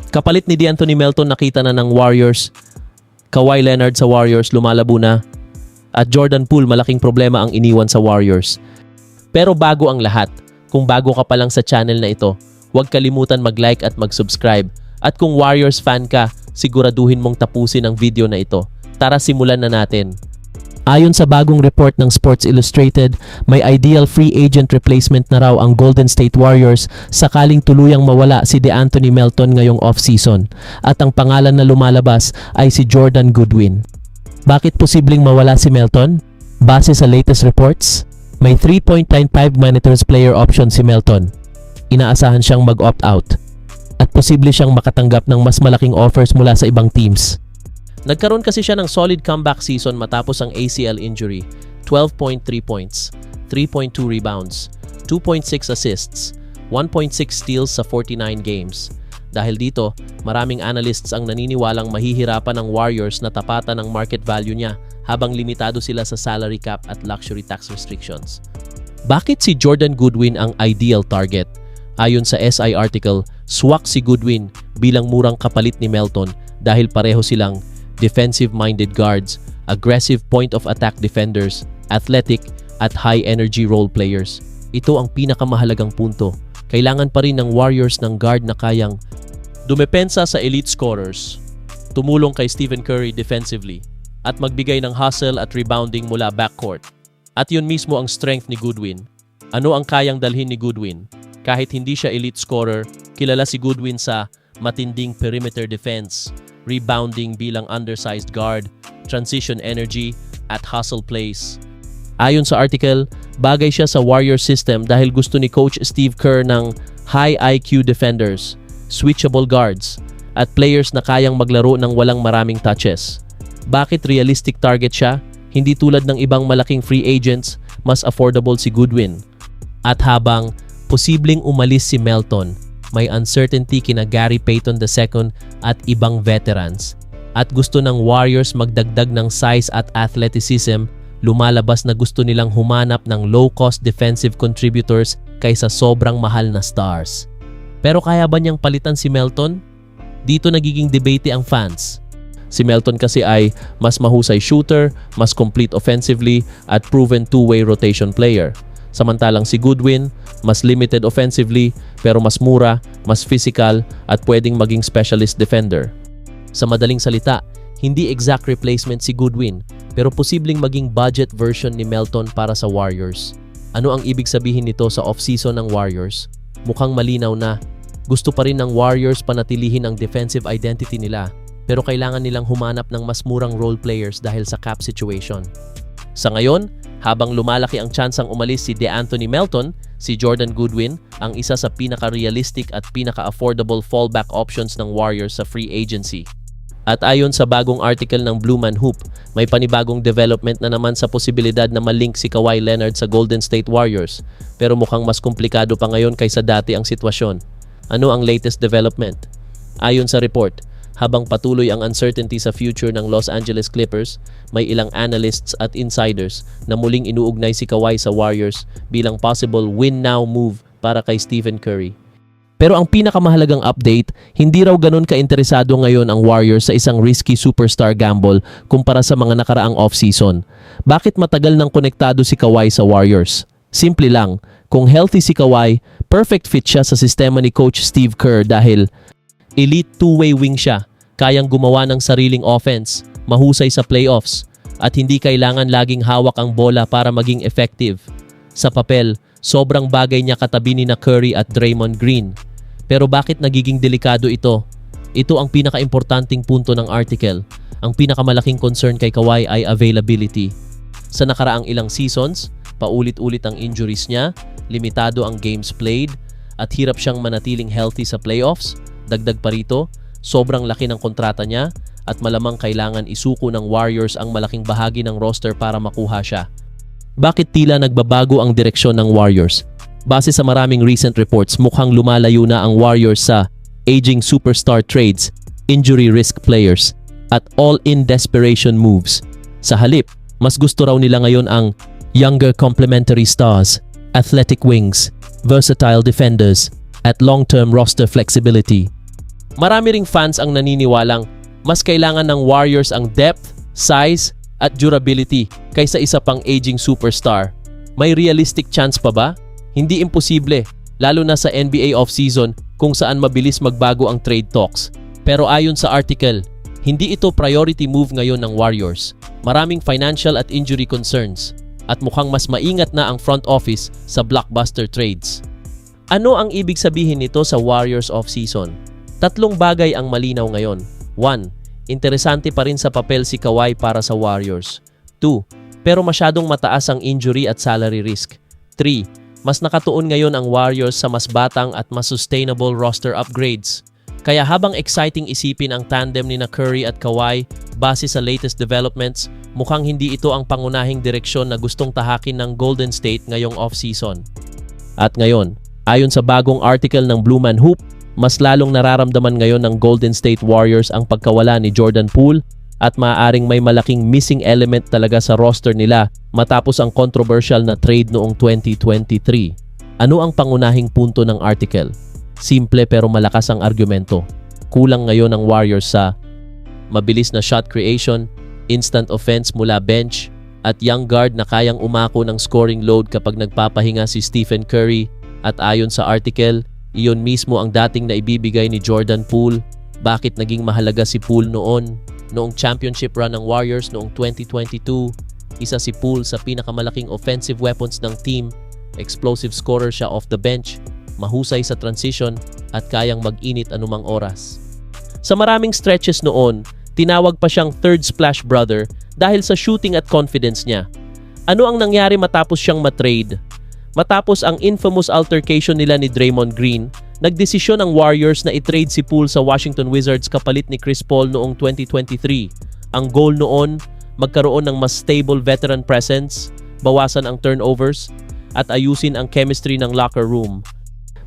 Kapalit ni De'Anthony Melton, nakita na ng Warriors. Kawhi Leonard sa Warriors, lumalabo na. At Jordan Poole, malaking problema ang iniwan sa Warriors. Pero bago ang lahat, kung bago ka pa lang sa channel na ito, huwag kalimutan mag-like at mag-subscribe. At kung Warriors fan ka, siguraduhin mong tapusin ang video na ito. Tara, simulan na natin. Ayon sa bagong report ng Sports Illustrated, may ideal free agent replacement na raw ang Golden State Warriors sakaling tuluyang mawala si De'Anthony Melton ngayong off-season. At ang pangalan na lumalabas ay si Jordan Goodwin. Bakit posibleng mawala si Melton? Base sa latest reports, may 3.95 Managers player option si Melton. Inaasahan siyang mag-opt-out. At posible siyang makatanggap ng mas malaking offers mula sa ibang teams. Nagkaroon kasi siya ng solid comeback season matapos ang ACL injury. 12.3 points, 3.2 rebounds, 2.6 assists, 1.6 steals sa 49 games. Dahil dito, maraming analysts ang naniniwalang mahihirapan ng Warriors na tapatan ang market value niya habang limitado sila sa salary cap at luxury tax restrictions. Bakit si Jordan Goodwin ang ideal target? Ayon sa SI article, swak si Goodwin bilang murang kapalit ni Melton dahil pareho silang defensive-minded guards, aggressive point-of-attack defenders, athletic at high-energy role players. Ito ang pinakamahalagang punto. Kailangan pa rin ng Warriors ng guard na kayang dumepensa sa elite scorers, tumulong kay Stephen Curry defensively, at magbigay ng hustle at rebounding mula backcourt. At yun mismo ang strength ni Goodwin. Ano ang kayang dalhin ni Goodwin? Kahit hindi siya elite scorer, kilala si Goodwin sa matinding perimeter defense, rebounding bilang undersized guard, transition energy, at hustle plays. Ayon sa article, bagay siya sa Warrior system dahil gusto ni Coach Steve Kerr ng high IQ defenders, switchable guards, at players na kayang maglaro ng walang maraming touches. Bakit realistic target siya? Hindi tulad ng ibang malaking free agents, mas affordable si Goodwin. At habang posibleng umalis si Melton, may uncertainty kina Gary Payton II at ibang veterans. At gusto ng Warriors magdagdag ng size at athleticism, lumalabas na gusto nilang humanap ng low-cost defensive contributors kaysa sobrang mahal na stars. Pero kaya ba niyang palitan si Melton? Dito nagiging debate ang fans. Si Melton kasi ay mas mahusay shooter, mas complete offensively, at proven two-way rotation player. Samantalang si Goodwin, mas limited offensively pero mas mura, mas physical at pwedeng maging specialist defender. Sa madaling salita, hindi exact replacement si Goodwin pero posibleng maging budget version ni Melton para sa Warriors. Ano ang ibig sabihin nito sa off-season ng Warriors? Mukhang malinaw na. Gusto pa rin ng Warriors panatilihin ang defensive identity nila pero kailangan nilang humanap ng mas murang role players dahil sa cap situation. Sa ngayon, habang lumalaki ang tsansang umalis si De'Anthony Melton, si Jordan Goodwin ang isa sa pinaka-realistic at pinaka-affordable fallback options ng Warriors sa free agency. At ayon sa bagong article ng Blue Man Hoop, may panibagong development na naman sa posibilidad na malink si Kawhi Leonard sa Golden State Warriors, pero mukhang mas komplikado pa ngayon kaysa dati ang sitwasyon. Ano ang latest development? Ayon sa report, habang patuloy ang uncertainty sa future ng Los Angeles Clippers, may ilang analysts at insiders na muling inuugnay si Kawhi sa Warriors bilang possible win-now move para kay Stephen Curry. Pero ang pinakamahalagang update, hindi raw ganun ka-interesado ngayon ang Warriors sa isang risky superstar gamble kumpara sa mga nakaraang off-season. Bakit matagal nang konektado si Kawhi sa Warriors? Simple lang, kung healthy si Kawhi, perfect fit siya sa sistema ni Coach Steve Kerr dahil elite two-way wing siya. Kayang gumawa ng sariling offense, mahusay sa playoffs, at hindi kailangan laging hawak ang bola para maging effective. Sa papel, sobrang bagay niya katabi ni Curry at Draymond Green. Pero bakit nagiging delikado ito? Ito ang pinaka-importanting punto ng article. Ang pinakamalaking concern kay Kawhi ay availability. Sa nakaraang ilang seasons, paulit-ulit ang injuries niya, limitado ang games played, at hirap siyang manatiling healthy sa playoffs. Dagdag pa rito, sobrang laki ng kontrata niya at malamang kailangan isuko ng Warriors ang malaking bahagi ng roster para makuha siya. Bakit tila nagbabago ang direksyon ng Warriors? Base sa maraming recent reports, mukhang lumalayo na ang Warriors sa aging superstar trades, injury risk players, at all-in desperation moves. Sa halip, mas gusto raw nila ngayon ang younger complementary stars, athletic wings, versatile defenders, at long-term roster flexibility. Marami ring fans ang naniniwalang mas kailangan ng Warriors ang depth, size, at durability kaysa isa pang aging superstar. May realistic chance pa ba? Hindi imposible, lalo na sa NBA offseason kung saan mabilis magbago ang trade talks. Pero ayon sa article, hindi ito priority move ngayon ng Warriors. Maraming financial at injury concerns at mukhang mas maingat na ang front office sa blockbuster trades. Ano ang ibig sabihin nito sa Warriors offseason? Tatlong bagay ang malinaw ngayon. 1. Interesante pa rin sa papel si Kawhi para sa Warriors. 2. Pero masyadong mataas ang injury at salary risk. 3. Mas nakatuon ngayon ang Warriors sa mas batang at mas sustainable roster upgrades. Kaya habang exciting isipin ang tandem ni Curry at Kawhi base sa latest developments, mukhang hindi ito ang pangunahing direksyon na gustong tahakin ng Golden State ngayong offseason. At ngayon, ayon sa bagong article ng Blue Man Hoop, mas lalong nararamdaman ngayon ng Golden State Warriors ang pagkawala ni Jordan Poole at maaaring may malaking missing element talaga sa roster nila matapos ang controversial na trade noong 2023. Ano ang pangunahing punto ng article? Simple pero malakas ang argumento. Kulang ngayon ang Warriors sa mabilis na shot creation, instant offense mula bench, at young guard na kayang umako ng scoring load kapag nagpapahinga si Stephen Curry. At ayon sa article, iyon mismo ang dating naibibigay ni Jordan Poole. Bakit naging mahalaga si Poole noong championship run ng Warriors noong 2022? Isa si Poole sa pinakamalaking offensive weapons ng team. Explosive scorer siya off the bench, mahusay sa transition at kayang mag-init anumang oras. Sa maraming stretches noon, tinawag pa siyang third splash brother dahil sa shooting at confidence niya. Ano ang nangyari matapos siyang matrade? Matapos ang infamous altercation nila ni Draymond Green, nagdesisyon ang Warriors na i-trade si Poole sa Washington Wizards kapalit ni Chris Paul noong 2023. Ang goal noon, magkaroon ng mas stable veteran presence, bawasan ang turnovers, at ayusin ang chemistry ng locker room.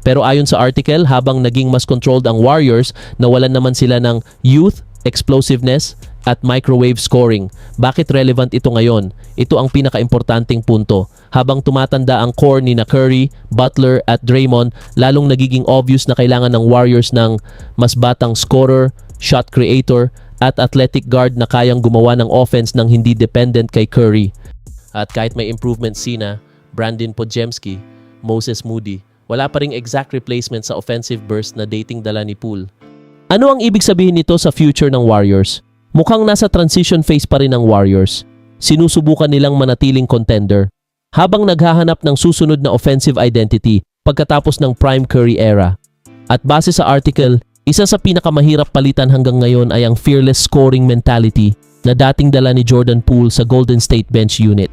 Pero ayon sa article, habang naging mas controlled ang Warriors, nawalan naman sila ng youth, explosiveness, at microwave scoring. Bakit relevant ito ngayon? Ito ang pinaka-importanting punto. Habang tumatanda ang core ni Curry, Butler at Draymond, lalong nagiging obvious na kailangan ng Warriors ng mas batang scorer, shot creator, at athletic guard na kayang gumawa ng offense ng hindi dependent kay Curry. At kahit may improvement sina Brandon Podziemski, Moses Moody, wala pa ring exact replacement sa offensive burst na dating dala ni Poole. Ano ang ibig sabihin nito sa future ng Warriors? Mukhang nasa transition phase pa rin ang Warriors. Sinusubukan nilang manatiling contender habang naghahanap ng susunod na offensive identity pagkatapos ng prime Curry era. At base sa article, isa sa pinakamahirap palitan hanggang ngayon ay ang fearless scoring mentality na dating dala ni Jordan Poole sa Golden State bench unit.